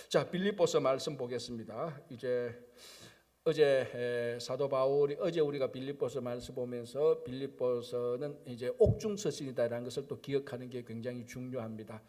자, 빌립보서 말씀 보겠습니다. 어제 사도 바울이 어제 우리가 빌립보서 말씀 보면서 빌립보서는 이제 옥중서신이다라는 것을 또 기억하는 게 굉장히 중요합니다.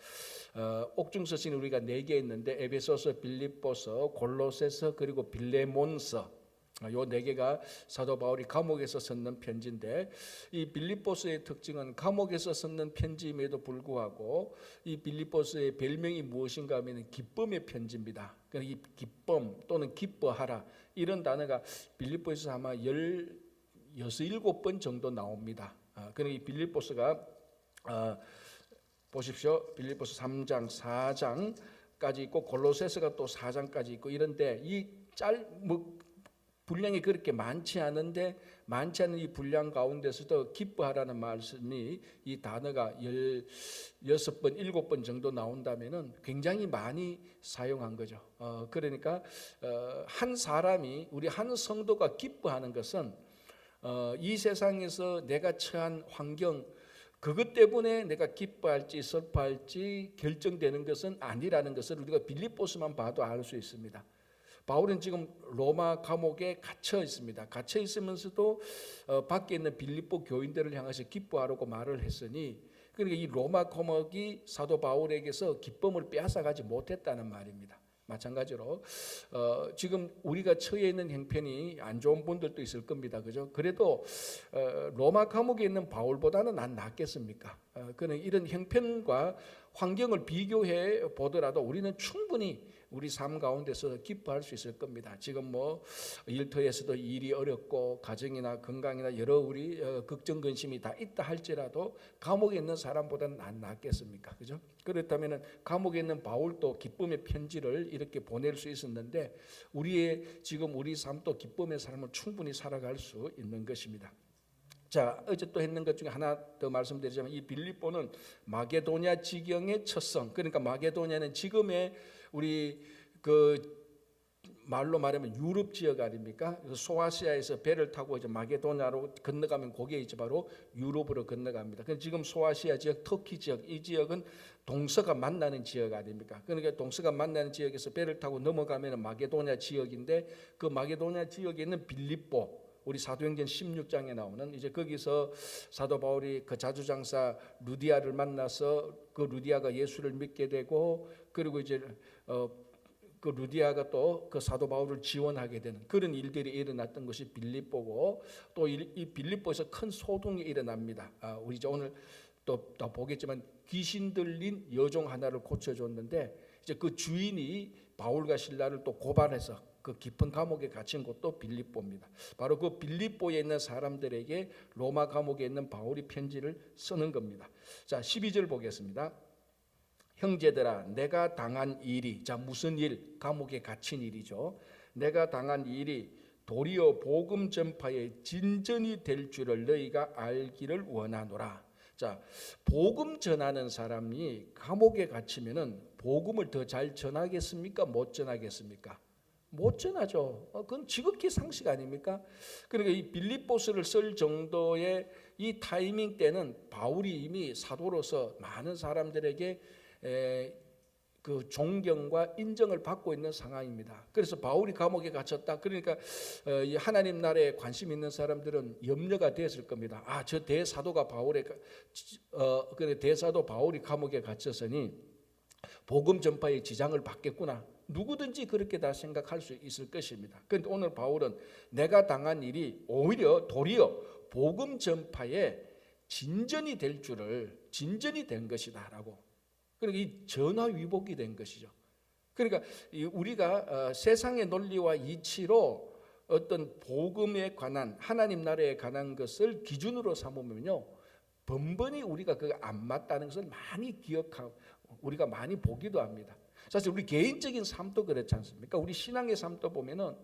옥중서신이 우리가 4개 있는데 에베소서, 빌립보서, 골로새서 그리고 빌레몬서, 요 4개가 사도 바울이 감옥에서 썼는 편지인데, 이 빌립보서의 특징은 감옥에서 썼는 편지임에도 불구하고 이 빌립보서의 별명이 무엇인가 하면 기쁨의 편지입니다. 그러니까 이 기쁨 또는 기뻐하라, 이런 단어가 빌립보에서 아마 16번 정도 나옵니다. 그러니까 이 빌립보서가 보십시오. 빌립보서 3장, 4장까지 있고 골로새서가 또 4장까지 있고 이런데, 이 분량이 그렇게 많지 않은데 많지 않은 이 분량 가운데서도 기뻐하라는 말씀이 이 단어가 16번, 7번 정도 나온다면은 굉장히 많이 사용한 거죠. 그러니까 한 사람이, 우리 한 성도가 기뻐하는 것은 이 세상에서 내가 처한 환경, 그것 때문에 내가 기뻐할지 슬퍼할지 결정되는 것은 아니라는 것을 우리가 빌립보서만 봐도 알 수 있습니다. 바울은 지금 로마 감옥에 갇혀 있습니다. 갇혀 있으면서도 밖에 있는 빌립보 교인들을 향해서 기뻐하라고 말을 했으니, 그러니까 이 로마 감옥이 사도 바울에게서 기쁨을 빼앗아가지 못했다는 말입니다. 마찬가지로 지금 우리가 처해 있는 형편이 안 좋은 분들도 있을 겁니다. 그죠? 그래도 로마 감옥에 있는 바울보다는 안 낫겠습니까? 그는 이런 형편과 환경을 비교해 보더라도 우리는 충분히 우리 삶 가운데서 기뻐할 수 있을 겁니다. 지금 일터에서도 일이 어렵고 가정이나 건강이나 여러 우리 걱정 근심이 다 있다 할지라도 감옥에 있는 사람보다는 안 낫겠습니까? 그죠? 그렇다면 감옥에 있는 바울도 기쁨의 편지를 이렇게 보낼 수 있었는데, 지금 우리 삶도 기쁨의 삶을 충분히 살아갈 수 있는 것입니다. 자, 어제 또 했는 것 중에 하나 더 말씀드리자면, 이 빌립보는 마게도냐 지경의 첫성, 그러니까 마게도냐는 지금의 우리 말로 말하면 유럽 지역 아닙니까? 소아시아에서 배를 타고 이제 마게도냐로 건너가면 그게 이제 바로 유럽으로 건너갑니다. 지금 소아시아 지역, 터키 지역, 이 지역은 동서가 만나는 지역 아닙니까? 그러니까 동서가 만나는 지역에서 배를 타고 넘어가면 마게도냐 지역인데, 그 마게도냐 지역에 있는 빌립보, 우리 사도행전 16장에 나오는, 이제 거기서 사도 바울이 그 자주장사 루디아를 만나서 그 루디아가 예수를 믿게 되고, 그리고 이제 그 루디아가 또 그 사도 바울을 지원하게 되는 그런 일들이 일어났던 것이 빌립보고, 또 이 빌립보에서 큰 소동이 일어납니다. 우리 이제 오늘 또 보겠지만 귀신 들린 여종 하나를 고쳐줬는데, 이제 그 주인이 바울과 실라를 또 고발해서 그 깊은 감옥에 갇힌 곳도 빌립보입니다. 바로 그 빌립보에 있는 사람들에게 로마 감옥에 있는 바울이 편지를 쓰는 겁니다. 자, 12절 보겠습니다. 형제들아, 내가 당한 일이, 자, 무슨 일? 감옥에 갇힌 일이죠. 내가 당한 일이 도리어 복음 전파의 진전이 될 줄을 너희가 알기를 원하노라. 자, 복음 전하는 사람이 감옥에 갇히면은 복음을 더 잘 전하겠습니까? 못 전하겠습니까? 못 전하죠. 그건 지극히 상식 아닙니까? 그러니까 이 빌립보서를 쓸 정도의 이 타이밍 때는 바울이 이미 사도로서 많은 사람들에게 그 존경과 인정을 받고 있는 상황입니다. 그래서 바울이 감옥에 갇혔다. 그러니까 하나님 나라에 관심 있는 사람들은 염려가 됐을 겁니다. 저 대사도가 대사도 바울이 감옥에 갇혔으니 복음 전파에 지장을 받겠구나. 누구든지 그렇게 다 생각할 수 있을 것입니다. 그런데 오늘 바울은 내가 당한 일이 오히려 도리어 복음 전파에 진전이 된 것이다라고. 그러니까 이 전화위복이 된 것이죠. 그러니까 우리가 세상의 논리와 이치로 어떤 복음에 관한, 하나님 나라에 관한 것을 기준으로 삼으면요, 번번이 우리가 그거 안 맞다는 것을 많이 기억하고 우리가 많이 보기도 합니다. 사실 우리 개인적인 삶도 그렇지 않습니까? 우리 신앙의 삶도 보면은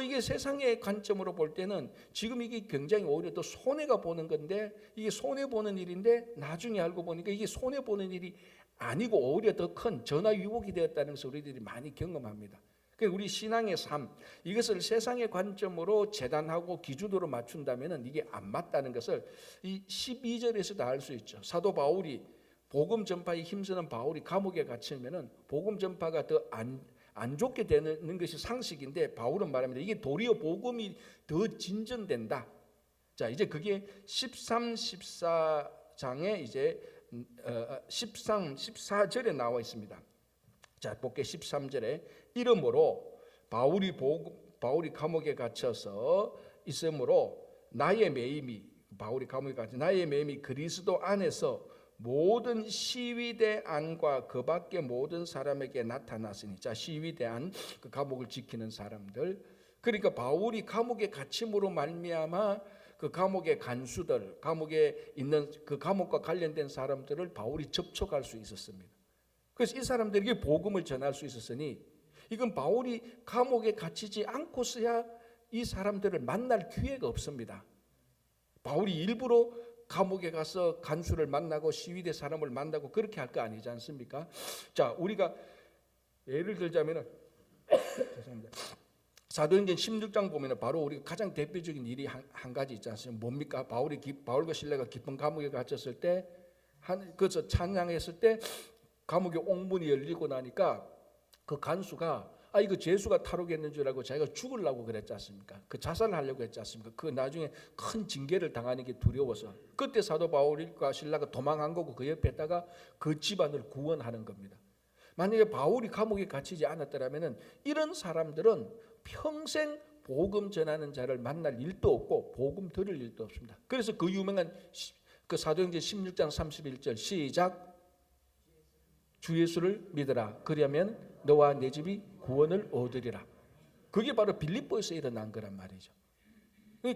이게 세상의 관점으로 볼 때는 지금 이게 굉장히 오히려 더 손해가 보는 건데, 이게 손해 보는 일인데 나중에 알고 보니까 이게 손해 보는 일이 아니고 오히려 더 큰 전화위복이 되었다는 것을 우리들이 많이 경험합니다. 그러니까 우리 신앙의 삶, 이것을 세상의 관점으로 재단하고 기준으로 맞춘다면 이게 안 맞다는 것을 이 12절에서도 알 수 있죠. 사도 바울이 복음 전파에 힘쓰는 바울이 감옥에 갇히면은 복음 전파가 더 안 좋게 되는 것이 상식인데 바울은 말합니다. 이게 도리어 복음이 더 진전된다. 자, 이제 그게 13, 14장에 이제 13, 14절에 나와 있습니다. 자, 볼게 13절에 이러므로 바울이 감옥에 갇혀서 있으므로 바울이 감옥에 갇혀 나의 매임이 그리스도 안에서 모든 시위대 안과 그 밖의 모든 사람에게 나타났으니, 자, 시위대 안, 그 감옥을 지키는 사람들, 그러니까 바울이 감옥에 갇힘으로 말미암아 그 감옥의 간수들, 감옥에 있는 그 감옥과 관련된 사람들을 바울이 접촉할 수 있었습니다. 그래서 이 사람들에게 복음을 전할 수 있었으니 이건 바울이 감옥에 갇히지 않고서야 이 사람들을 만날 기회가 없습니다. 바울이 일부러 감옥에 가서 간수를 만나고 시위대 사람을 만나고 그렇게 할 거 아니지 않습니까? 자, 우리가 예를 들자면은 죄송합니다. 사도행전 16장 보면은 바로 우리가 가장 대표적인 일이 한 가지 있지 않습니까? 뭡니까? 바울과 실라가 깊은 감옥에 갇혔을 때 그래서 찬양했을 때 감옥에 옥문이 열리고 나니까 그 간수가 이거 죄수가 탈옥했는 줄 알고 자기가 죽으려고 그랬지 않습니까? 그 자살을 하려고 했지 않습니까? 그 나중에 큰 징계를 당하는 게 두려워서 그때 사도 바울과 실라가 도망한 거고 그 옆에다가 그 집안을 구원하는 겁니다. 만약에 바울이 감옥에 갇히지 않았더라면은 이런 사람들은 평생 복음 전하는 자를 만날 일도 없고 복음 들을 일도 없습니다. 그래서 그 유명한 그 사도행전 16장 31절 시작, 주 예수를 믿으라 그러면 너와 내 집이 구원을 얻으리라. 그게 바로 빌립보에서 일어난 거란 말이죠.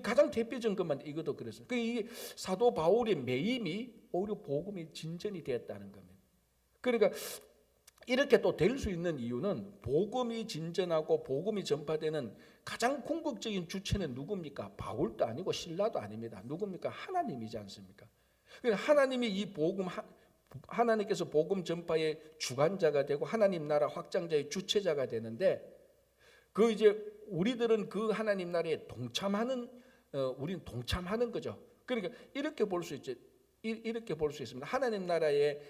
가장 대표적인 것만 이것도 그랬어요. 이게 사도 바울의 매임이 오히려 복음이 진전이 되었다는 겁니다. 그러니까 이렇게 또 될 수 있는 이유는 복음이 진전하고 복음이 전파되는 가장 궁극적인 주체는 누굽니까? 바울도 아니고 실라도 아닙니다. 누굽니까? 하나님이지 않습니까? 하나님이 이 복음, 하나님께서 복음 전파의 주관자가 되고 하나님 나라 확장자의 주체자가 되는데 그 이제 우리들은 그 하나님 나라에 우리는 동참하는 거죠. 그러니까 이렇게 볼 수 있죠. 이렇게 볼 수 있습니다. 하나님 나라를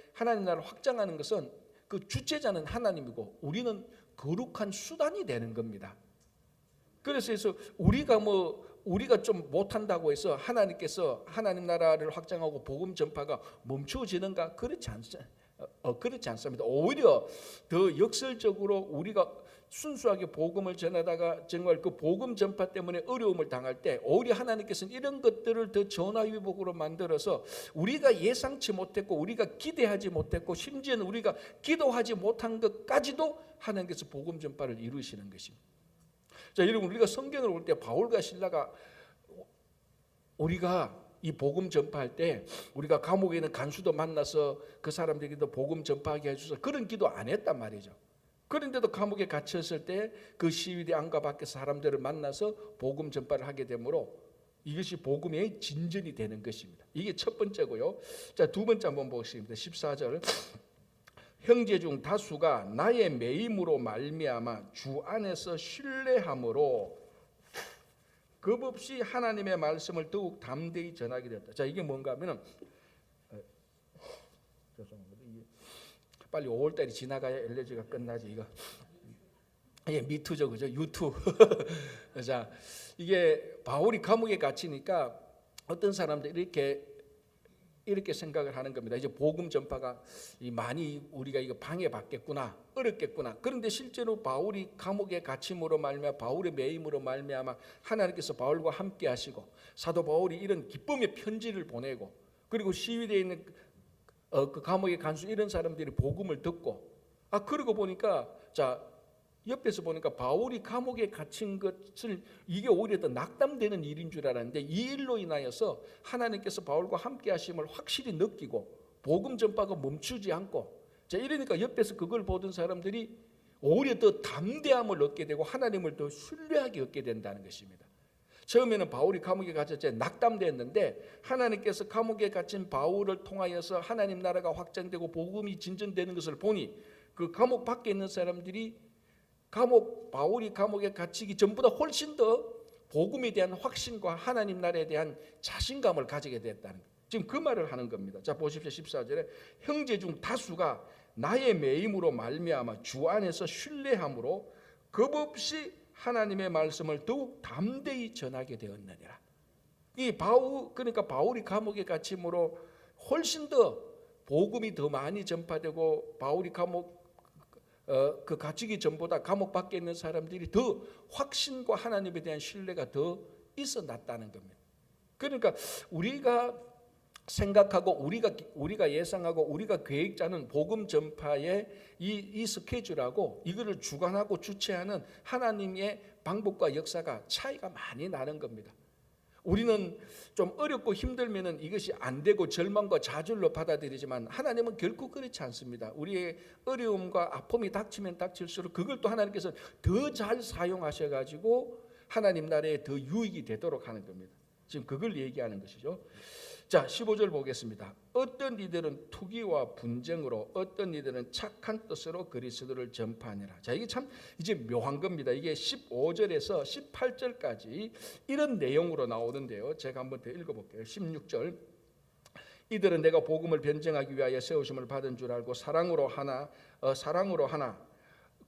확장하는 것은 그 주체자는 하나님이고 우리는 거룩한 수단이 되는 겁니다. 그래서 우리가 좀 못한다고 해서 하나님께서 하나님 나라를 확장하고 복음 전파가 멈춰지는가? 그렇지 않습니다. 오히려 더 역설적으로 우리가 순수하게 복음을 전하다가 정말 그 복음 전파 때문에 어려움을 당할 때 오히려 하나님께서는 이런 것들을 더 전화위복으로 만들어서 우리가 예상치 못했고 우리가 기대하지 못했고 심지어는 우리가 기도하지 못한 것까지도 하나님께서 복음 전파를 이루시는 것입니다. 자, 여러분, 우리가 성경을 볼 때 바울과 실라가 우리가 이 복음 전파할 때 우리가 감옥에 있는 간수도 만나서 그 사람들에게도 복음 전파하게 해주셔서 그런 기도 안 했단 말이죠. 그런데도 감옥에 갇혔을 때 그 시위대 안과 밖에서 사람들을 만나서 복음 전파를 하게 되므로 이것이 복음의 진전이 되는 것입니다. 이게 첫 번째고요. 자, 두 번째 한번 보겠습니다. 14절. 형제 중 다수가 나의 매임으로 말미암아 주 안에서 신뢰함으로 겁없이 하나님의 말씀을 더욱 담대히 전하게 되었다. 자, 이게 뭔가 하면은 빨리 5월달이 지나가야 엘레지가 끝나지. 이거 미투죠, 그죠? 유투. 자, 이게 바울이 감옥에 갇히니까 어떤 사람들 이렇게 생각을 하는 겁니다. 이제 복음 전파가 많이 우리가 이거 방해받겠구나, 어렵겠구나. 그런데 실제로 바울이 감옥에 갇힘으로 말미암아 바울의 매임으로 말미암아 하나님께서 바울과 함께 하시고 사도 바울이 이런 기쁨의 편지를 보내고 그리고 시위대에 있는 그 감옥의 간수 이런 사람들이 복음을 듣고 그러고 보니까 옆에서 보니까 바울이 감옥에 갇힌 것을 이게 오히려 더 낙담되는 일인 줄 알았는데 이 일로 인하여서 하나님께서 바울과 함께 하심을 확실히 느끼고 복음 전파가 멈추지 않고 이러니까 옆에서 그걸 보던 사람들이 오히려 더 담대함을 얻게 되고 하나님을 더 신뢰하게 얻게 된다는 것입니다. 처음에는 바울이 감옥에 갇혔을 때 낙담됐는데 하나님께서 감옥에 갇힌 바울을 통하여서 하나님 나라가 확장되고 복음이 진전되는 것을 보니 그 감옥 밖에 있는 사람들이 바울이 감옥에 갇히기 전보다 훨씬 더 복음에 대한 확신과 하나님 나라에 대한 자신감을 가지게 됐다는 거예요. 지금 그 말을 하는 겁니다. 자, 보십시오. 14절에 형제 중 다수가 나의 매임으로 말미암아 주 안에서 신뢰함으로 겁없이 하나님의 말씀을 더욱 담대히 전하게 되었느니라. 그러니까 바울이 감옥에 갇힘으로 훨씬 더 복음이 더 많이 전파되고, 바울이 그 갇히기 전보다 감옥 밖에 있는 사람들이 더 확신과 하나님에 대한 신뢰가 더 있어났다는 겁니다. 그러니까 우리가 생각하고 우리가 예상하고 우리가 계획 짜는 복음 전파의 이 스케줄하고 이거를 주관하고 주체하는 하나님의 방법과 역사가 차이가 많이 나는 겁니다. 우리는 좀 어렵고 힘들면은 이것이 안 되고 절망과 좌절로 받아들이지만 하나님은 결코 그렇지 않습니다. 우리의 어려움과 아픔이 닥치면 닥칠수록 그걸 또 하나님께서 더 잘 사용하셔가지고 하나님 나라에 더 유익이 되도록 하는 겁니다. 지금 그걸 얘기하는 것이죠. 자, 15절 보겠습니다. 어떤 이들은 투기와 분쟁으로, 어떤 이들은 착한 뜻으로 그리스도를 전파하니라. 자, 이게 참 이제 묘한 겁니다. 이게 15절에서 18절까지 이런 내용으로 나오는데요. 제가 한번 더 읽어볼게요. 16절. 이들은 내가 복음을 변증하기 위하여 세우심을 받은 줄 알고 사랑으로 하나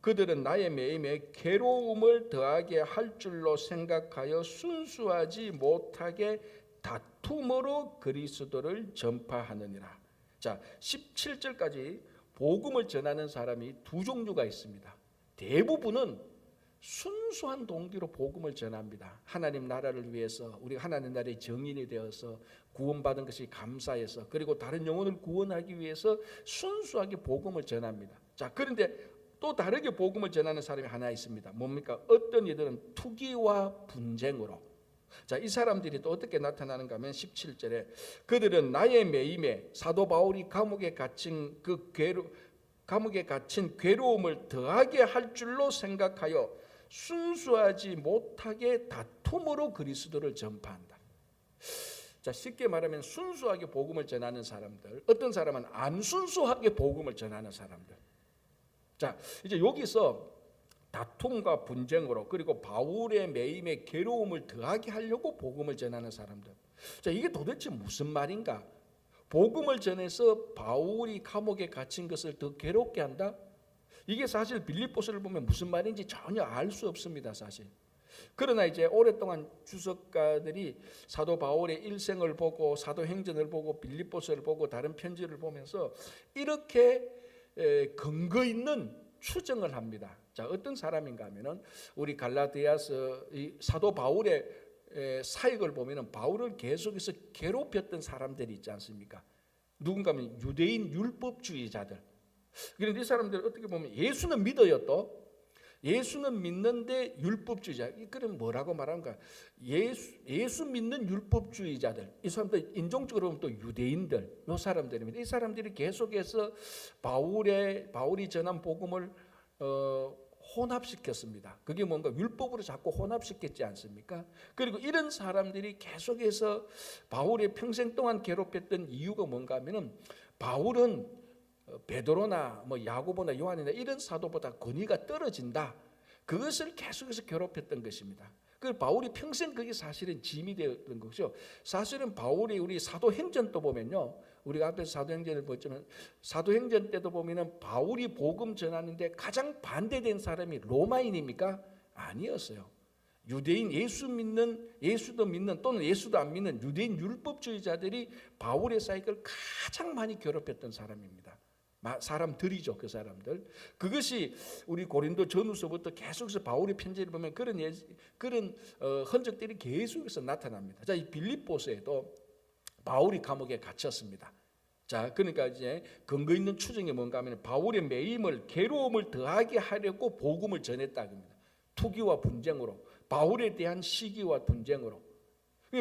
그들은 나의 매임에 괴로움을 더하게 할 줄로 생각하여 순수하지 못하게 다툼으로 그리스도를 전파하느니라. 자, 17절까지 복음을 전하는 사람이 두 종류가 있습니다. 대부분은 순수한 동기로 복음을 전합니다. 하나님 나라를 위해서, 우리가 하나님 나라의 정인이 되어서 구원받은 것이 감사해서, 그리고 다른 영혼을 구원하기 위해서 순수하게 복음을 전합니다. 자, 그런데 또 다르게 복음을 전하는 사람이 하나 있습니다. 뭡니까? 어떤 이들은 투기와 분쟁으로. 자, 이 사람들이 또 어떻게 나타나는가 하면 17절에 그들은 나의 매임에 사도 바울이 감옥에 갇힌 괴로움을 더하게 할 줄로 생각하여 순수하지 못하게 다툼으로 그리스도를 전파한다. 자, 쉽게 말하면 순수하게 복음을 전하는 사람들, 어떤 사람은 안 순수하게 복음을 전하는 사람들. 자, 이제 여기서 다툼과 분쟁으로, 그리고 바울의 매임에 괴로움을 더하게 하려고 복음을 전하는 사람들. 자, 이게 도대체 무슨 말인가? 복음을 전해서 바울이 감옥에 갇힌 것을 더 괴롭게 한다? 이게 사실 빌립보서를 보면 무슨 말인지 전혀 알 수 없습니다, 사실. 그러나 이제 오랫동안 주석가들이 사도 바울의 일생을 보고 사도행전을 보고 빌립보서를 보고 다른 편지를 보면서 이렇게 근거 있는 추정을 합니다. 자, 어떤 사람인가 하면은 우리 갈라디아서 이 사도 바울의 사역을 보면은 바울을 계속해서 괴롭혔던 사람들이 있지 않습니까? 누군가 하면 유대인 율법주의자들. 그런데 이 사람들 어떻게 보면 예수는 믿어요. 또 예수는 믿는데 율법주의자. 그럼 뭐라고 말하는가? 예수 믿는 율법주의자들. 이 사람들 인종적으로 보면 또 유대인들, 이 사람들입니다. 이 사람들이 계속해서 바울이 전한 복음을 혼합시켰습니다. 그게 뭔가 율법으로 자꾸 혼합시켰지 않습니까? 그리고 이런 사람들이 계속해서 바울의 평생 동안 괴롭혔던 이유가 뭔가 하면은 바울은 베드로나 야고보나 요한이나 이런 사도보다 권위가 떨어진다. 그것을 계속해서 괴롭혔던 것입니다. 그 바울이 평생 그게 사실은 짐이 되었던 것이죠. 사실은 바울이 우리 사도행전도 보면요, 우리가 앞에서 사도행전을 보지만 사도행전 때도 보면은 바울이 복음 전하는데 가장 반대된 사람이 로마인입니까? 아니었어요. 유대인 예수도 믿는 또는 예수도 안 믿는 유대인 율법주의자들이 바울의 사역을 가장 많이 괴롭혔던 사람입니다. 사람들이죠, 그 사람들. 그것이 우리 고린도 전후서부터 계속해서 바울의 편지를 보면 그런 흔적들이 계속해서 나타납니다. 자, 이 빌립보서에도 바울이 감옥에 갇혔습니다. 자, 그러니까 이제 근거 있는 추정이 뭔가 하면 바울의 매임을 괴로움을 더하게 하려고 복음을 전했다 합니다. 투기와 분쟁으로, 바울에 대한 시기와 분쟁으로.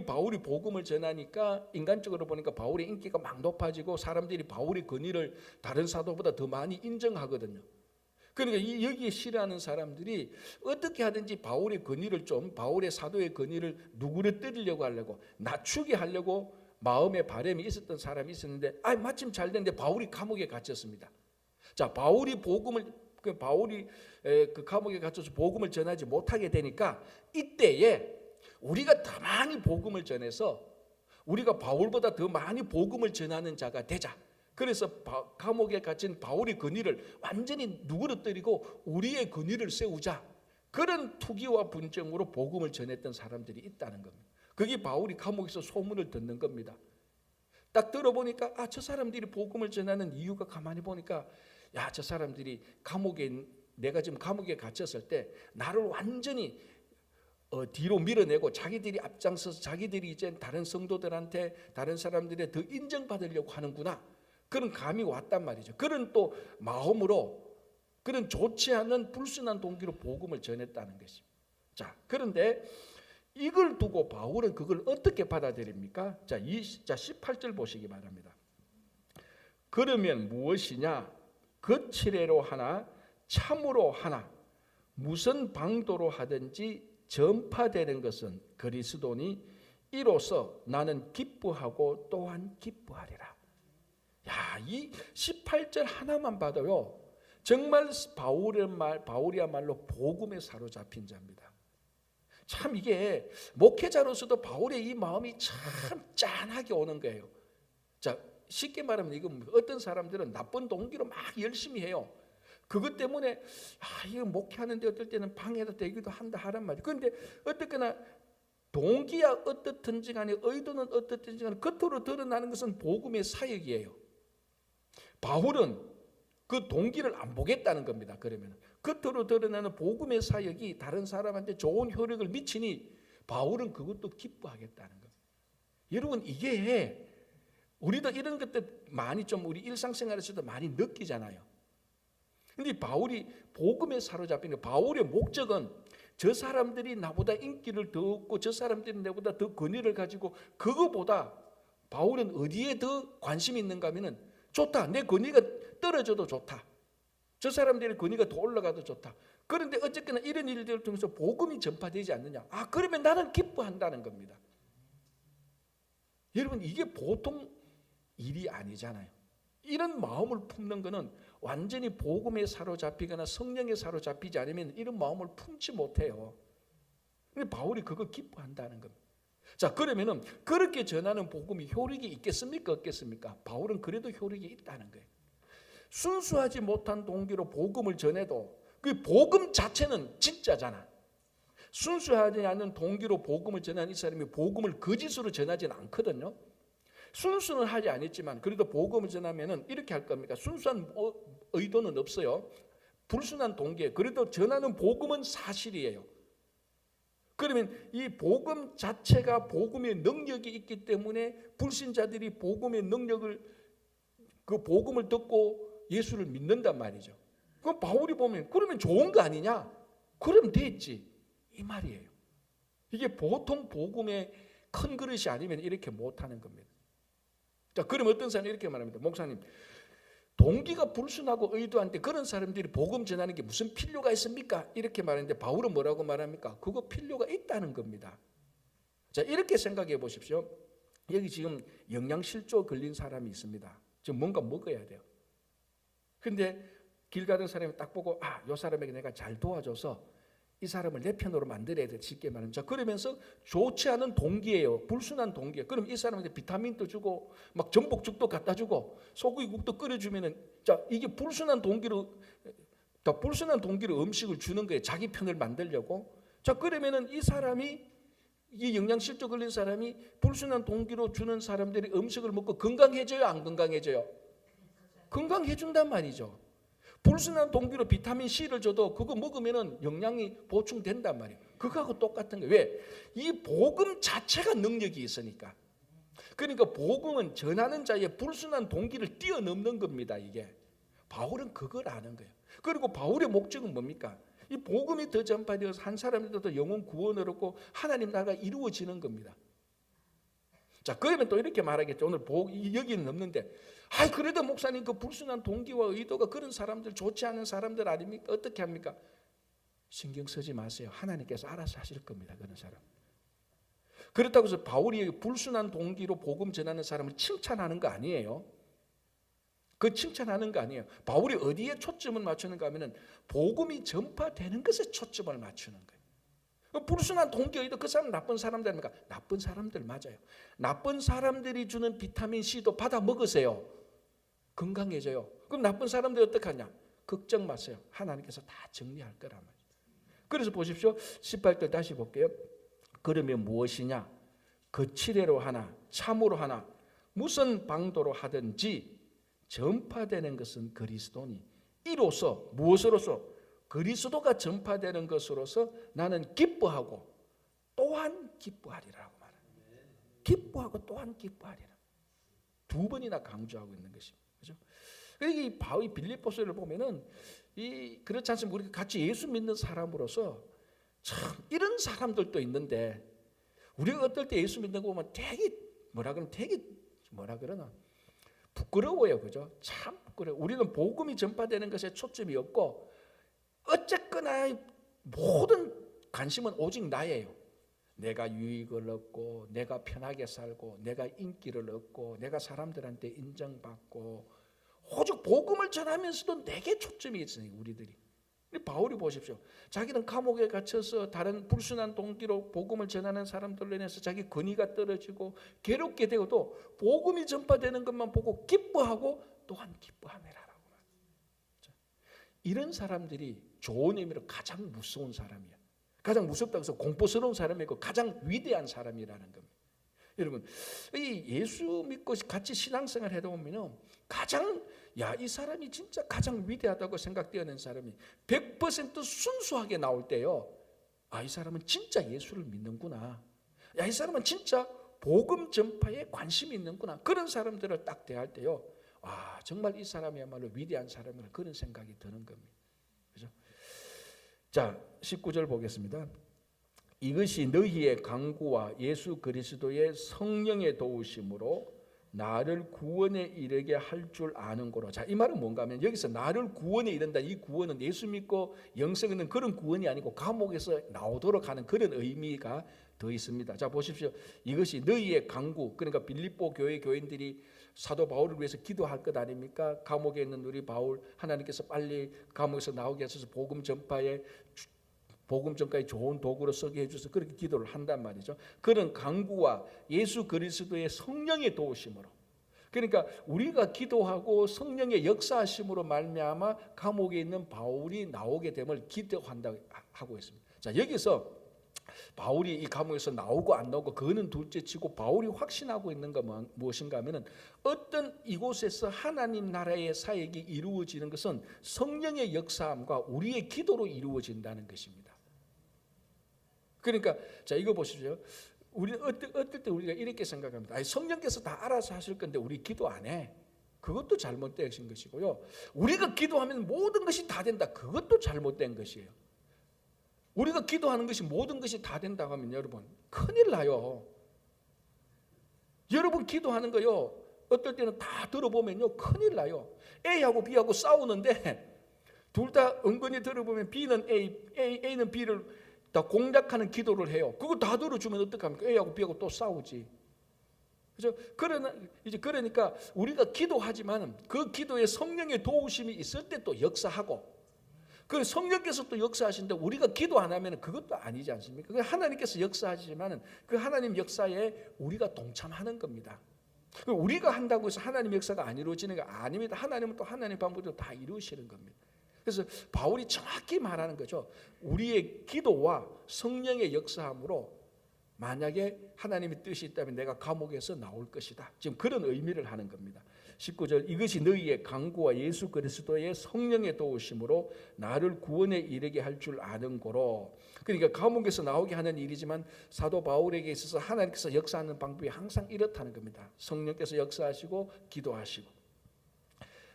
바울이 복음을 전하니까 인간적으로 보니까 바울의 인기가 막 높아지고 사람들이 바울의 권위를 다른 사도보다 더 많이 인정하거든요. 그러니까 여기에 싫어하는 사람들이 어떻게 하든지 바울의 사도의 권위를 누구를 하려고 낮추게 하려고 마음의 바람이 있었던 사람이 있었는데, 마침 잘 됐는데 바울이 감옥에 갇혔습니다. 자, 바울이 감옥에 갇혀서 복음을 전하지 못하게 되니까 이때에 우리가 더 많이 복음을 전해서 우리가 바울보다 더 많이 복음을 전하는 자가 되자. 그래서 감옥에 갇힌 바울의 권위를 완전히 누그러뜨리고 우리의 권위를 세우자, 그런 투기와 분쟁으로 복음을 전했던 사람들이 있다는 겁니다. 그게 바울이 감옥에서 소문을 듣는 겁니다. 딱 들어보니까 저 사람들이 복음을 전하는 이유가 가만히 보니까 저 사람들이 내가 지금 감옥에 갇혔을 때 나를 완전히 뒤로 밀어내고 자기들이 앞장서서 자기들이 이제 다른 성도들한테 다른 사람들에 더 인정받으려고 하는구나, 그런 감이 왔단 말이죠. 그런 또 마음으로 그런 좋지 않은 불순한 동기로 복음을 전했다는 것입니다. 자, 그런데 이걸 두고 바울은 그걸 어떻게 받아들입니까? 자, 18절 보시기 바랍니다. 그러면 무엇이냐? 거칠애로 하나 참으로 하나 무슨 방도로 하든지 전파되는 것은 그리스도니 이로써 나는 기뻐하고 또한 기뻐하리라. 이 18절 하나만 봐도요, 정말 바울이야말로 복음에 사로잡힌 자입니다. 참 이게 목회자로서도 바울의 이 마음이 참 짠하게 오는 거예요. 자, 쉽게 말하면 이건 어떤 사람들은 나쁜 동기로 막 열심히 해요. 그것 때문에 이거 목회하는데 어떨 때는 방해가 되기도 한다 하란 말이에요. 그런데 어떻거나 동기야 어떻든지 간에 의도는 어떻든지 간에 겉으로 드러나는 것은 복음의 사역이에요. 바울은 그 동기를 안 보겠다는 겁니다. 그러면 겉으로 드러나는 복음의 사역이 다른 사람한테 좋은 효력을 미치니 바울은 그것도 기뻐하겠다는 겁니다. 여러분, 이게 우리도 이런 것들 많이 좀 우리 일상생활에서도 많이 느끼잖아요. 근데 바울이 복음에 사로잡히는, 바울의 목적은 저 사람들이 나보다 인기를 더 얻고 저 사람들이 나보다 더 권위를 가지고, 그거보다 바울은 어디에 더 관심이 있는가 하면은 좋다, 내 권위가 떨어져도 좋다, 저 사람들의 권위가 더 올라가도 좋다. 그런데 어쨌거나 이런 일들을 통해서 복음이 전파되지 않느냐, 그러면 나는 기뻐한다는 겁니다. 여러분, 이게 보통 일이 아니잖아요. 이런 마음을 품는 것은 완전히 복음에 사로잡히거나 성령에 사로잡히지 않으면 이런 마음을 품지 못해요. 근데 바울이 그거 기뻐한다는 겁니다. 자, 그러면은 그렇게 전하는 복음이 효력이 있겠습니까? 없겠습니까? 바울은 그래도 효력이 있다는 거예요. 순수하지 못한 동기로 복음을 전해도 그 복음 자체는 진짜잖아. 순수하지 않은 동기로 복음을 전하는 이 사람이 복음을 거짓으로 전하지는 않거든요. 순수는 하지 않았지만 그래도 복음을 전하면은 이렇게 할 겁니까? 순수한 의도는 없어요. 불순한 동기에 그래도 전하는 복음은 사실이에요. 그러면 이 복음 자체가 복음의 능력이 있기 때문에 불신자들이 복음의 능력을, 그 복음을 듣고 예수를 믿는단 말이죠. 그럼 바울이 보면 그러면 좋은 거 아니냐? 그럼 됐지, 이 말이에요. 이게 보통 복음의 큰 그릇이 아니면 이렇게 못하는 겁니다. 자, 그럼 어떤 사람이 이렇게 말합니다. 목사님, 동기가 불순하고 의도한데 그런 사람들이 복음 전하는 게 무슨 필요가 있습니까? 이렇게 말하는데 바울은 뭐라고 말합니까? 그거 필요가 있다는 겁니다. 자, 이렇게 생각해 보십시오. 여기 지금 영양실조 걸린 사람이 있습니다. 지금 뭔가 먹어야 돼요. 근데 길 가는 사람이 딱 보고 이 사람에게 내가 잘 도와줘서 이 사람을 내 편으로 만들어야 돼, 쉽게 말하면. 자, 그러면서 좋지 않은 동기예요. 불순한 동기예요. 그럼 이 사람한테 비타민도 주고 막 전복죽도 갖다 주고 소고기국도 끓여주면은, 자, 이게 불순한 동기로 음식을 주는 거예요. 자기 편을 만들려고. 자, 그러면은 이 사람이, 이 영양실조 걸린 사람이 불순한 동기로 주는 사람들이 음식을 먹고 건강해져요, 안 건강해져요? 건강해준단 말이죠. 불순한 동기로 비타민 C를 줘도 그거 먹으면은 영양이 보충된단 말이에요. 그거하고 똑같은 거예요. 왜? 이 복음 자체가 능력이 있으니까. 그러니까 복음은 전하는 자의 불순한 동기를 뛰어넘는 겁니다. 이게 바울은 그걸 아는 거예요. 그리고 바울의 목적은 뭡니까? 이 복음이 더 전파되어서 한 사람들도 영혼 구원을 얻고 하나님 나라가 이루어지는 겁니다. 자, 그러면 또 이렇게 말하겠죠. 오늘 여기는 없는데, 그래도 목사님 그 불순한 동기와 의도가 그런 사람들, 좋지 않은 사람들 아닙니까? 어떻게 합니까? 신경 쓰지 마세요. 하나님께서 알아서 하실 겁니다. 그런 사람. 그렇다고 해서 바울이 불순한 동기로 복음 전하는 사람을 칭찬하는 거 아니에요. 그 칭찬하는 거 아니에요. 바울이 어디에 초점을 맞추는가 하면은 복음이 전파되는 것에 초점을 맞추는 거예요. 불순한 동기의도 그 사람 나쁜 사람들 아닙니까? 나쁜 사람들 맞아요. 나쁜 사람들이 주는 비타민 C도 받아 먹으세요. 건강해져요. 그럼 나쁜 사람들이 어떡하냐? 걱정 마세요. 하나님께서 다 정리할 거란 말이에요. 그래서 보십시오. 18절 다시 볼게요. 그러면 무엇이냐? 거칠애로 하나 참으로 하나 무슨 방도로 하든지 전파되는 것은 그리스도니 이로써 무엇으로서? 그리스도가 전파되는 것으로서 나는 기뻐하고 또한 기뻐하리라고 말합니다. 기뻐하고 또한 기뻐하리라. 두 번이나 강조하고 있는 것입니다. 그렇죠? 이 바울 빌립보서를 보면은 그렇지 않습니까? 우리가 같이 예수 믿는 사람으로서 참 이런 사람들도 있는데 우리가 어떨 때 예수 믿는 거 보면 되게 뭐라 그러나 부끄러워요. 그죠? 참 부끄러워요. 우리는 복음이 전파되는 것에 초점이 없고 어쨌거나 모든 관심은 오직 나예요. 내가 유익을 얻고 내가 편하게 살고 내가 인기를 얻고 내가 사람들한테 인정받고 오직 복음을 전하면서도 내게 초점이 있어요. 우리들이. 바울이 보십시오. 자기는 감옥에 갇혀서 다른 불순한 동기로 복음을 전하는 사람들로 인해서 자기 권위가 떨어지고 괴롭게 되고도 복음이 전파되는 것만 보고 기뻐하고 또한 기뻐하매라라고. 이런 사람들이 좋은 의미로 가장 무서운 사람이야. 가장 무섭다고 해서 공포스러운 사람이고 가장 위대한 사람이라는 겁니다. 여러분, 이 예수 믿고 같이 신앙생활 하다 보면 이 사람이 진짜 가장 위대하다고 생각되는 사람이 100% 순수하게 나올 때요. 이 사람은 진짜 예수를 믿는구나. 이 사람은 진짜 복음 전파에 관심이 있는구나. 그런 사람들을 딱 대할 때요. 정말 이 사람이야말로 위대한 사람이라 그런 생각이 드는 겁니다. 그죠? 자, 19절 보겠습니다. 이것이 너희의 강구와 예수 그리스도의 성령의 도우심으로 나를 구원에 이르게 할 줄 아는 거로. 자, 이 말은 뭔가 하면 여기서 나를 구원에 이른다. 이 구원은 예수 믿고 영생 있는 그런 구원이 아니고 감옥에서 나오도록 하는 그런 의미가 더 있습니다. 자, 보십시오. 이것이 너희의 강구, 그러니까 빌립보 교회 교인들이 사도 바울을 위해서 기도할 것 아닙니까? 감옥에 있는 우리 바울 하나님께서 빨리 감옥에서 나오게 하셔서 복음 전파에 좋은 도구로 쓰게 해주셔서 그렇게 기도를 한단 말이죠. 그런 강구와 예수 그리스도의 성령의 도우심으로, 그러니까 우리가 기도하고 성령의 역사하심으로 말미암아 감옥에 있는 바울이 나오게 됨을 기도한다고 하고 있습니다. 자, 여기서 바울이 이 감옥에서 나오고 안 나오고 그거는 둘째치고 바울이 확신하고 있는 건 무엇인가 하면은 어떤 이곳에서 하나님 나라의 사역이 이루어지는 것은 성령의 역사함과 우리의 기도로 이루어진다는 것입니다. 그러니까 자, 이거 보십시오. 우리는 어떨 때 우리가 이렇게 생각합니다. 성령께서 다 알아서 하실 건데 우리 기도 안 해. 그것도 잘못된 것이고요. 우리가 기도하면 모든 것이 다 된다. 그것도 잘못된 것이에요. 우리가 기도하는 것이 모든 것이 다 된다고 하면 여러분 큰일 나요. 여러분 기도하는 거요. 어떨 때는 다 들어보면요 큰일 나요. A하고 B하고 싸우는데 둘 다 은근히 들어보면 B는 A는 B를 다 공략하는 기도를 해요. 그거 다 들어주면 어떡합니까? A하고 B하고 또 싸우지. 그죠? 그러니까 우리가 기도하지만 그 기도에 성령의 도우심이 있을 때 또 역사하고, 그 성령께서 또 역사하시는데 우리가 기도 안 하면 그것도 아니지 않습니까? 하나님께서 역사하시지만 그 하나님 역사에 우리가 동참하는 겁니다. 우리가 한다고 해서 하나님 역사가 안 이루어지는 게 아닙니다. 하나님은 또 하나님 방법대로 다 이루시는 겁니다. 그래서 바울이 정확히 말하는 거죠. 우리의 기도와 성령의 역사함으로 만약에 하나님의 뜻이 있다면 내가 감옥에서 나올 것이다. 지금 그런 의미를 하는 겁니다. 19절 이것이 너희의 강구와 예수 그리스도의 성령의 도우심으로 나를 구원에 이르게 할 줄 아는 거로. 그러니까 감옥에서 나오게 하는 일이지만 사도 바울에게 있어서 하나님께서 역사하는 방법이 항상 이렇다는 겁니다. 성령께서 역사하시고 기도하시고.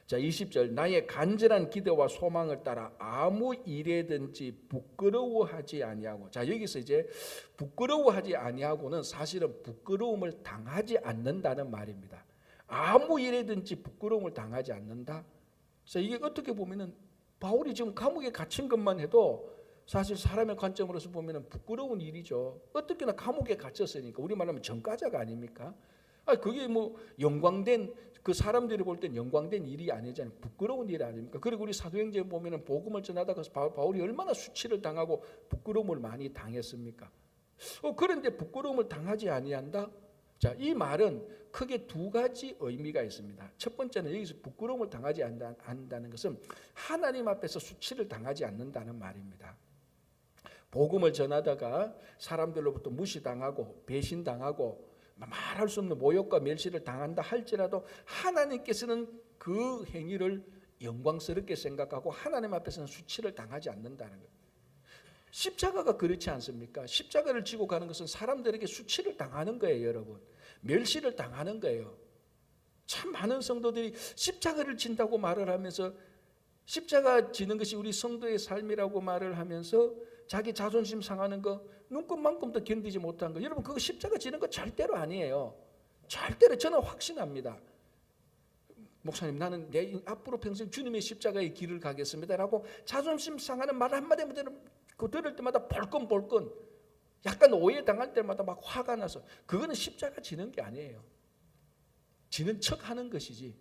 자, 20절 나의 간절한 기대와 소망을 따라 아무 일에든지 부끄러워하지 아니하고. 자, 여기서 이제 부끄러워하지 아니하고는 사실은 부끄러움을 당하지 않는다는 말입니다. 아무 일에든지 부끄러움을 당하지 않는다. 그래서 이게 어떻게 보면은 바울이 지금 감옥에 갇힌 것만 해도 사실 사람의 관점으로서 보면은 부끄러운 일이죠. 어떻게나 감옥에 갇혔으니까 우리 말하면 전과자가 아닙니까? 그게 뭐 영광된 그 사람들이 볼 땐 영광된 일이 아니잖아요. 부끄러운 일 아닙니까? 그리고 우리 사도행전에 보면은 복음을 전하다가 바울이 얼마나 수치를 당하고 부끄러움을 많이 당했습니까? 그런데 부끄러움을 당하지 아니한다. 자, 이 말은 크게 두 가지 의미가 있습니다. 첫 번째는 여기서 부끄러움을 당하지 않는다는 것은 하나님 앞에서 수치를 당하지 않는다는 말입니다. 복음을 전하다가 사람들로부터 무시당하고 배신당하고 말할 수 없는 모욕과 멸시를 당한다 할지라도 하나님께서는 그 행위를 영광스럽게 생각하고 하나님 앞에서는 수치를 당하지 않는다는 거예요. 십자가가 그렇지 않습니까? 십자가를 지고 가는 것은 사람들에게 수치를 당하는 거예요, 여러분. 멸시를 당하는 거예요. 참 많은 성도들이 십자가를 진다고 말을 하면서 십자가 지는 것이 우리 성도의 삶이라고 말을 하면서 자기 자존심 상하는 거, 눈곱만큼도 견디지 못한 거, 여러분 그거 십자가 지는 거 절대로 아니에요. 절대로 저는 확신합니다. 목사님, 나는 내 앞으로 평생 주님의 십자가의 길을 가겠습니다라고 자존심 상하는 말 한마디 들을 때마다 벌끈벌끈 약간 오해당할 때마다 막 화가 나서, 그거는 십자가 지는 게 아니에요. 지는 척하는 것이지.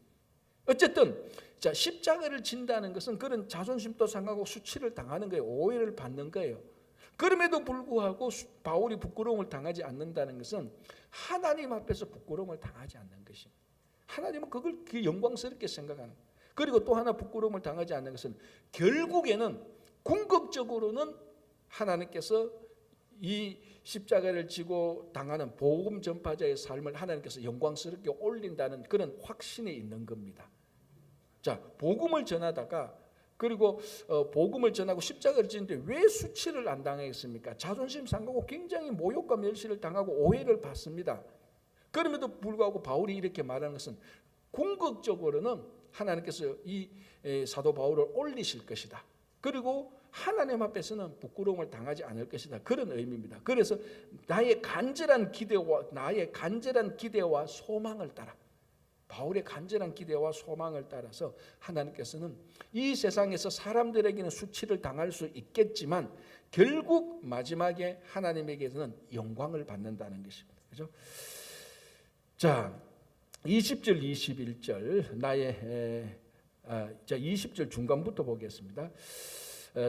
어쨌든 자, 십자가를 진다는 것은 그런 자존심도 상하고 수치를 당하는 거예요. 오해를 받는 거예요. 그럼에도 불구하고 바울이 부끄러움을 당하지 않는다는 것은 하나님 앞에서 부끄러움을 당하지 않는 것입니다. 하나님은 그걸 영광스럽게 생각하는 거예요. 그리고 또 하나 부끄러움을 당하지 않는 것은 결국에는 궁극적으로는 하나님께서 이 십자가를 지고 당하는 복음 전파자의 삶을 하나님께서 영광스럽게 올린다는 그런 확신이 있는 겁니다. 자, 복음을 전하다가 그리고 복음을 전하고 십자가를 지는데 왜 수치를 안 당하겠습니까? 자존심 상하고 굉장히 모욕과 멸시를 당하고 오해를 받습니다. 그럼에도 불구하고 바울이 이렇게 말하는 것은 궁극적으로는 하나님께서 이 사도 바울을 올리실 것이다. 그리고 하나님 앞에서는 부끄러움을 당하지 않을 것이다. 그런 의미입니다. 그래서 나의 간절한 기대와 소망을 따라, 바울의 간절한 기대와 소망을 따라서 하나님께서는 이 세상에서 사람들에게는 수치를 당할 수 있겠지만 결국 마지막에 하나님에게서는 영광을 받는다는 것입니다. 그렇죠? 자, 20절 21절 자, 20절 중간부터 보겠습니다.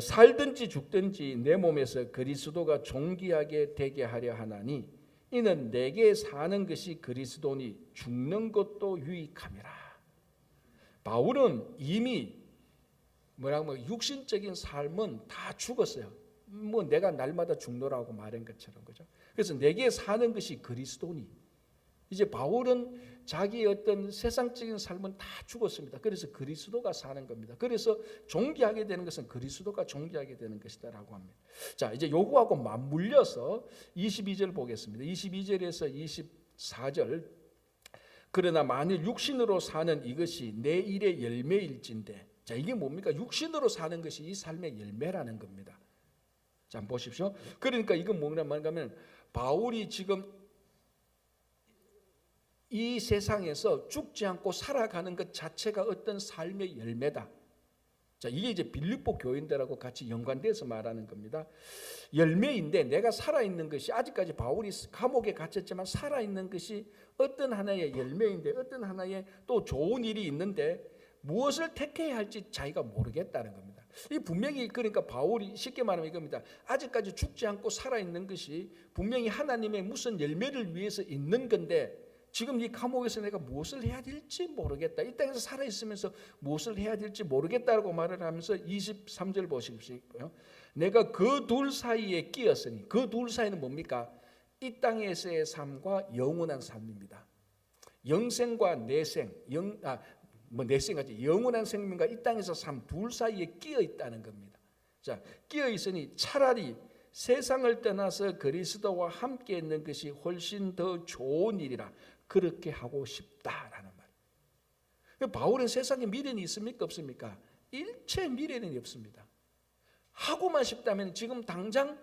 살든지 죽든지 내 몸에서 그리스도가 존귀하게 되게 하려 하나니 이는 내게 사는 것이 그리스도니 죽는 것도 유익함이라. 바울은 이미 육신적인 삶은 다 죽었어요. 내가 날마다 죽노라고 말한 것처럼, 그죠? 그래서 내게 사는 것이 그리스도니, 이제 바울은 자기의 어떤 세상적인 삶은 다 죽었습니다. 그래서 그리스도가 사는 겁니다. 그래서 존귀하게 되는 것은 그리스도가 존귀하게 되는 것이다라고 합니다. 자, 이제 요거하고 맞물려서 22절 보겠습니다. 22절에서 24절. 그러나 만일 육신으로 사는 이것이 내 일의 열매일진데, 자, 이게 뭡니까? 육신으로 사는 것이 이 삶의 열매라는 겁니다. 자, 한번 보십시오. 그러니까 이건 뭐냐면 바울이 지금 이 세상에서 죽지 않고 살아가는 것 자체가 어떤 삶의 열매다. 자, 이게 이제 빌립보 교인들하고 같이 연관돼서 말하는 겁니다. 열매인데 내가 살아있는 것이, 아직까지 바울이 감옥에 갇혔지만 살아있는 것이 어떤 하나의 열매인데, 어떤 하나의 또 좋은 일이 있는데 무엇을 택해야 할지 자기가 모르겠다는 겁니다. 이 분명히, 그러니까 바울이 쉽게 말하면 이겁니다. 아직까지 죽지 않고 살아있는 것이 분명히 하나님의 무슨 열매를 위해서 있는 건데, 지금 이 감옥에서 내가 무엇을 해야 될지 모르겠다. 이 땅에서 살아있으면서 무엇을 해야 될지 모르겠다고 말을 하면서 23절 보십시오. 내가 그 둘 사이에 끼었으니, 그 둘 사이는 뭡니까? 이 땅에서의 삶과 영원한 삶입니다. 영생과 내생, 내생까지 영원한 생명과 이 땅에서 삶 둘 사이에 끼어 있다는 겁니다. 자, 끼어 있으니 차라리 세상을 떠나서 그리스도와 함께 있는 것이 훨씬 더 좋은 일이라 그렇게 하고 싶다라는 말. 바울은 세상에 미련이 있습니까? 없습니까? 일체 미련이 없습니다. 하고만 싶다면 지금 당장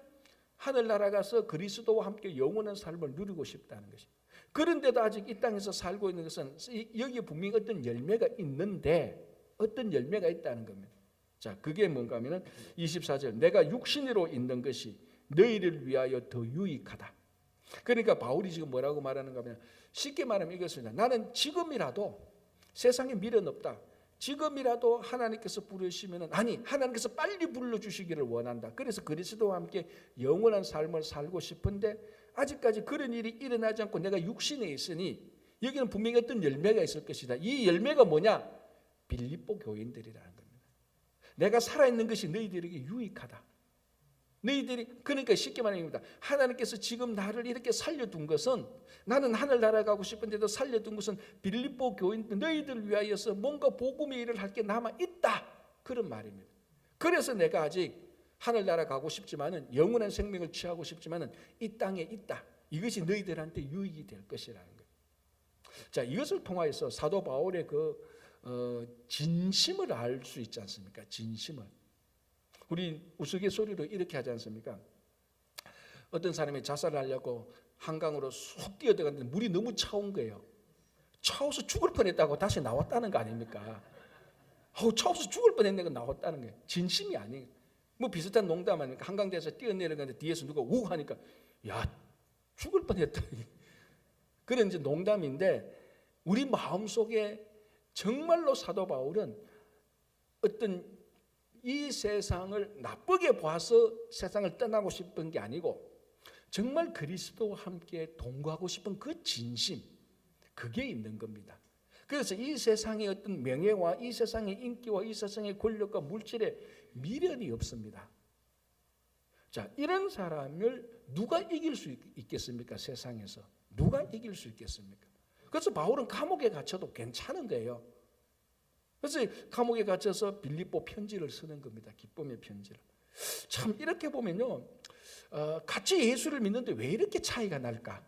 하늘나라 가서 그리스도와 함께 영원한 삶을 누리고 싶다는 것입니다. 그런데도 아직 이 땅에서 살고 있는 것은 여기에 분명히 어떤 열매가 있는데, 어떤 열매가 있다는 겁니다. 자, 그게 뭔가 하면은 24절, 내가 육신으로 있는 것이 너희를 위하여 더 유익하다. 그러니까 바울이 지금 뭐라고 말하는가 하면, 쉽게 말하면 이것입니다. 나는 지금이라도 세상에 미련 없다. 지금이라도 하나님께서 부르시면은, 아니, 하나님께서 빨리 불러주시기를 원한다. 그래서 그리스도와 함께 영원한 삶을 살고 싶은데 아직까지 그런 일이 일어나지 않고 내가 육신에 있으니 여기는 분명히 어떤 열매가 있을 것이다. 이 열매가 뭐냐? 빌립보 교인들이라는 겁니다. 내가 살아있는 것이 너희들에게 유익하다. 너희들이, 그러니까 쉽게 말합니다. 하나님께서 지금 나를 이렇게 살려둔 것은, 나는 하늘 날아가고 싶은데도 살려둔 것은 빌립보 교인들 너희들 위하여서 뭔가 복음의 일을 할 게 남아있다, 그런 말입니다. 그래서 내가 아직 하늘 날아가고 싶지만은, 영원한 생명을 취하고 싶지만은 이 땅에 있다. 이것이 너희들한테 유익이 될 것이라는 거예요. 자, 이것을 통하여서 사도 바울의 진심을 알 수 있지 않습니까? 진심을. 우리 우스갯소리로 이렇게 하지 않습니까? 어떤 사람이 자살을 하려고 한강으로 쑥 뛰어들어갔는데 물이 너무 차온 거예요. 차워서 죽을 뻔했다고 다시 나왔다는 거 아닙니까? 차워서 죽을 뻔했는데 나왔다는 거예요. 진심이 아니에요. 뭐 비슷한 농담 아닙니까? 한강대에서 뛰어내려가는데 뒤에서 누가 욱 하니까 야, 죽을 뻔했다. 그런 이제 농담인데, 우리 마음속에 정말로 사도 바울은 어떤 이 세상을 나쁘게 봐서 세상을 떠나고 싶은 게 아니고, 정말 그리스도와 함께 동거하고 싶은 그 진심, 그게 있는 겁니다. 그래서 이 세상의 어떤 명예와 이 세상의 인기와 이 세상의 권력과 물질에 미련이 없습니다. 자, 이런 사람을 누가 이길 수 있겠습니까? 세상에서 누가 이길 수 있겠습니까? 그래서 바울은 감옥에 갇혀도 괜찮은 거예요. 그래서 감옥에 갇혀서 빌립보 편지를 쓰는 겁니다. 기쁨의 편지를. 참 이렇게 보면요, 같이 예수를 믿는데 왜 이렇게 차이가 날까?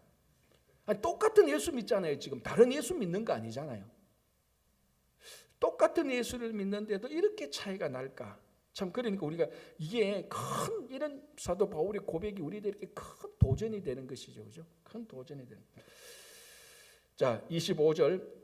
아니, 똑같은 예수 믿잖아요. 지금 다른 예수 믿는 거 아니잖아요. 똑같은 예수를 믿는데도 이렇게 차이가 날까? 참, 그러니까 우리가 이게 큰, 이런 사도 바울의 고백이 우리들에게 큰 도전이 되는 것이죠. 그죠? 큰 도전이 되는. 자, 25절.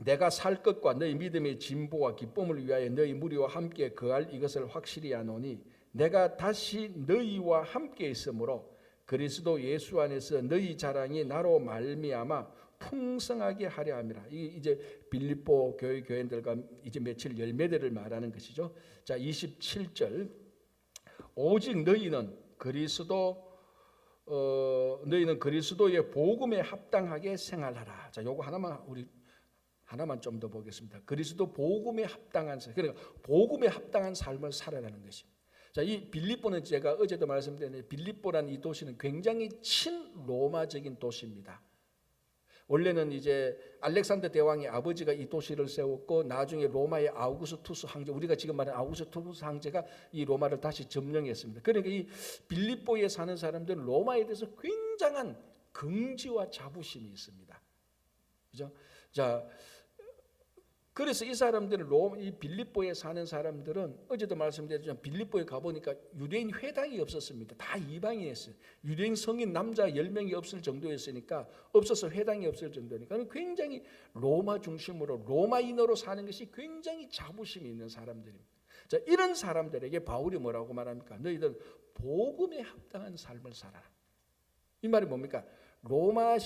내가 살 것과 너희 믿음의 진보와 기쁨을 위하여 너희 무리와 함께 거할 이것을 확실히 아노니, 내가 다시 너희와 함께 있으므로 그리스도 예수 안에서 너희 자랑이 나로 말미암아 풍성하게 하려 함이라. 이제 빌립보 교인들과 이제 맺힐 열매들을 말하는 것이죠. 자, 27절. 오직 너희는 그리스도의 복음에 합당하게 생활하라. 자, 요거 하나만 좀 더 보겠습니다. 그리스도 복음에 합당한 삶, 그러니까 복음에 합당한 삶을 살아라는 것입니다. 자, 이 빌립보는 제가 어제도 말씀드렸는데, 빌립보라는 이 도시는 굉장히 친로마적인 도시입니다. 원래는 이제 알렉산더 대왕의 아버지가 이 도시를 세웠고, 나중에 로마의 아우구스투스 황제, 우리가 지금 말하는 아우구스투스 황제가 이 로마를 다시 점령했습니다. 그러니까 이 빌립보에 사는 사람들은 로마에 대해서 굉장한 긍지와 자부심이 있습니다. 그죠? 자, 그래서 이 사람들은 이 빌립보에 사는 사람들은, 어제도 말씀드렸지만 빌립보에 가보니까 유대인 회당이 없었습니다. 다 이방인이었어요. 유대인 성인 남자 10명이 없을 정도였으니까, 없어서 회당이 없을 정도니까 굉장히 로마 중심으로 로마인으로 사는 것이 굉장히 자부심이 있는 사람들입니다. 자, 이런 사람들에게 바울이 뭐라고 말합니까? 너희들 복음에 합당한 삶을 살아라. 이 말이 뭡니까? 로마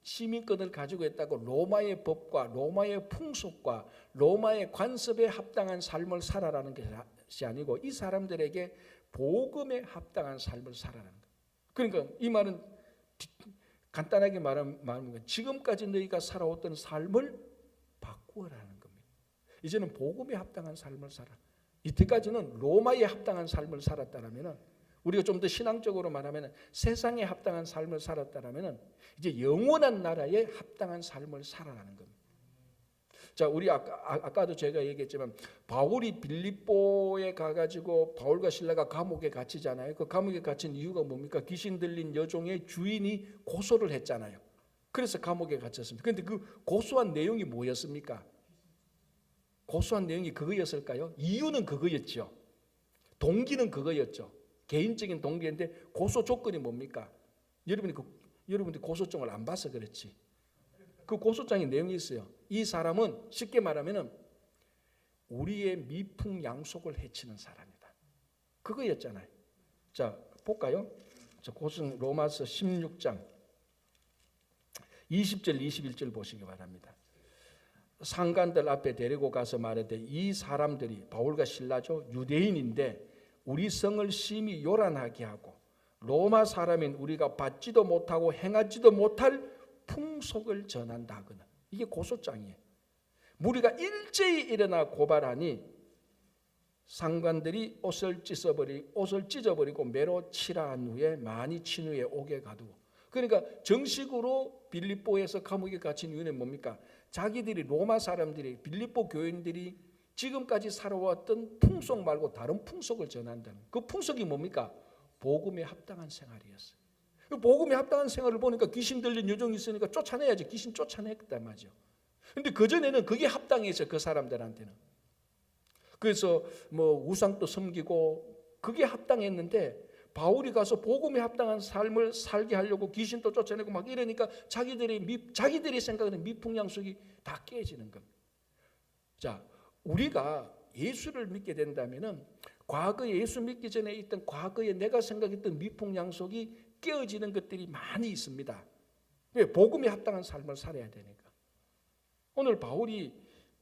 시민권을 가지고 있다고 로마의 법과 로마의 풍속과 로마의 관습에 합당한 삶을 살아라는 것이 아니고, 이 사람들에게 복음에 합당한 삶을 살아라는 거예요. 그러니까 이 말은 간단하게 말하면 지금까지 너희가 살아왔던 삶을 바꾸어라는 겁니다. 이제는 복음에 합당한 삶을 살아. 이때까지는 로마에 합당한 삶을 살았다라면, 우리가 좀 더 신앙적으로 말하면 세상에 합당한 삶을 살았다라면, 이제 영원한 나라에 합당한 삶을 살아라는 겁니다. 자, 우리 아까도 제가 얘기했지만, 바울이 빌립보에 가가지고 바울과 실라가 감옥에 갇히잖아요. 그 감옥에 갇힌 이유가 뭡니까? 귀신 들린 여종의 주인이 고소를 했잖아요. 그래서 감옥에 갇혔습니다. 그런데 그 고소한 내용이 뭐였습니까? 고소한 내용이 그거였을까요? 이유는 그거였죠. 동기는 그거였죠. 개인적인 동기인데, 고소 조건이 뭡니까? 여러분들이 고소장을 안 봐서 그렇지. 그 고소장에 내용이 있어요. 이 사람은 쉽게 말하면 우리의 미풍양속을 해치는 사람이다. 그거였잖아요. 자, 볼까요? 자, 그것은 로마서 16장 20절 21절 보시기 바랍니다. 상관들 앞에 데리고 가서 말하되, 이 사람들이 바울과 실라죠, 유대인인데 우리 성을 심히 요란하게 하고 로마 사람인 우리가 받지도 못하고 행하지도 못할 풍속을 전한다. 이게 고소장이에요. 무리가 일제히 일어나 고발하니 상관들이 옷을 찢어버리고 매로 칠한 후에 많이 친 후에 옥에 가두고. 그러니까 정식으로 빌립보에서 감옥에 갇힌 이유는 뭡니까? 자기들이 로마 사람들이 빌립보 교인들이 지금까지 살아왔던 풍속 말고 다른 풍속을 전한다는. 그 풍속이 뭡니까? 복음에 합당한 생활이었어요. 복음에 합당한 생활을 보니까 귀신 들린 여종이 있으니까 쫓아내야지. 귀신 쫓아냈단 말이죠. 근데 그전에는 그게 합당했어요. 그 사람들한테는. 그래서 뭐 우상도 섬기고 그게 합당했는데 바울이 가서 복음에 합당한 삶을 살게 하려고 귀신도 쫓아내고 막 이러니까 자기들이 생각하는 미풍양속이 다 깨지는 겁니다. 자, 우리가 예수를 믿게 된다면은 과거에 예수 믿기 전에 있던 과거에 내가 생각했던 미풍양속이 깨어지는 것들이 많이 있습니다. 왜? 복음에 합당한 삶을 살아야 되니까. 오늘 바울이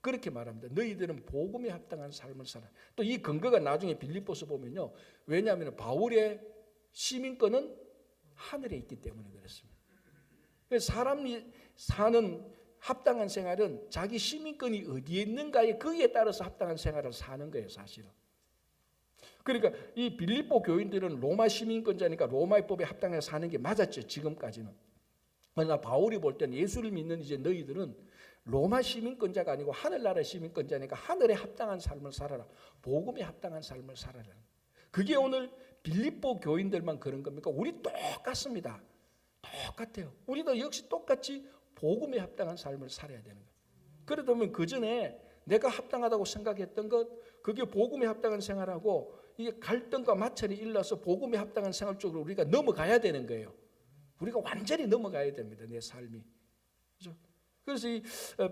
그렇게 말합니다. 너희들은 복음에 합당한 삶을 살아. 또 이 근거가 나중에 빌립보서 보면요. 왜냐하면 바울의 시민권은 하늘에 있기 때문에 그렇습니다. 사람이 사는 합당한 생활은 자기 시민권이 어디에 있는가에 거기에 따라서 합당한 생활을 사는 거예요, 사실은. 그러니까 이 빌립보 교인들은 로마 시민권자니까 로마의 법에 합당해서 사는 게 맞았죠, 지금까지는. 그러나 바울이 볼 때는 예수를 믿는 이제 너희들은 로마 시민권자가 아니고 하늘나라 시민권자니까 하늘에 합당한 삶을 살아라. 복음에 합당한 삶을 살아라. 그게 오늘 빌립보 교인들만 그런 겁니까? 우리 똑같습니다. 똑같아요. 우리도 역시 똑같이 복음에 합당한 삶을 살아야 되는 거예요. 그러다 보면 그전에 내가 합당하다고 생각했던 것, 그게 복음에 합당한 생활하고 이게 갈등과 마찰이 일어나서 복음에 합당한 생활 쪽으로 우리가 넘어가야 되는 거예요. 우리가 완전히 넘어가야 됩니다. 내 삶이. 그렇죠? 그래서 이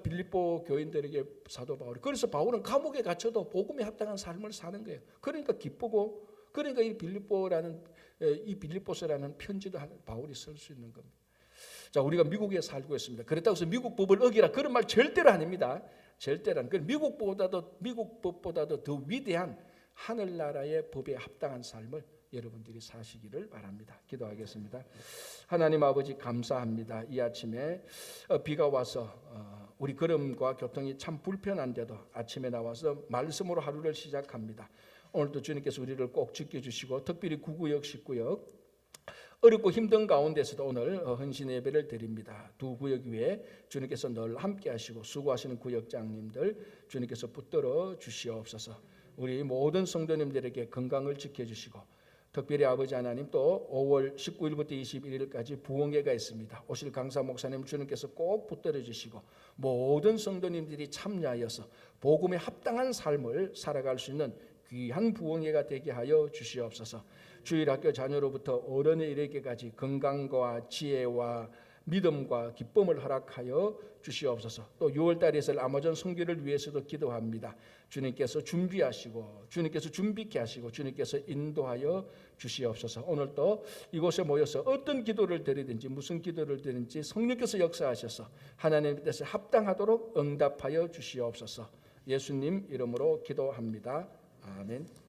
빌립보 교인들에게 사도 바울이, 그래서 바울은 감옥에 갇혀도 복음에 합당한 삶을 사는 거예요. 그러니까 기쁘고, 그러니까 이 빌립보서라는 편지도 바울이 쓸 수 있는 겁니다. 자, 우리가 미국에 살고 있습니다. 그렇다고 해서 미국 법을 어기라 그런 말 절대로 아닙니다. 절대로 안. 미국 법보다도 더 위대한 하늘나라의 법에 합당한 삶을 여러분들이 사시기를 바랍니다. 기도하겠습니다. 하나님 아버지 감사합니다. 이 아침에 비가 와서 우리 걸음과 교통이 참 불편한데도 아침에 나와서 말씀으로 하루를 시작합니다. 오늘도 주님께서 우리를 꼭 지켜주시고 특별히 9구역 10구역 어렵고 힘든 가운데서도 오늘 헌신 예배를 드립니다. 두 구역 위에 주님께서 늘 함께 하시고 수고하시는 구역장님들 주님께서 붙들어 주시옵소서. 우리 모든 성도님들에게 건강을 지켜주시고 특별히 아버지 하나님 또 5월 19일부터 21일까지 부흥회가 있습니다. 오실 강사 목사님 주님께서 꼭 붙들어 주시고 모든 성도님들이 참여하여서 복음에 합당한 삶을 살아갈 수 있는 귀한 부흥회가 되게 하여 주시옵소서. 주일학교 자녀로부터 어른에 이르기까지 건강과 지혜와 믿음과 기쁨을 허락하여 주시옵소서. 또 6월달에 있을 아마존 선교를 위해서도 기도합니다. 주님께서 준비하시고 주님께서 준비케 하시고 주님께서 인도하여 주시옵소서. 오늘 또 이곳에 모여서 어떤 기도를 드리든지 무슨 기도를 드리든지 성령께서 역사하셔서 하나님의 뜻에 합당하도록 응답하여 주시옵소서. 예수님 이름으로 기도합니다. 아멘.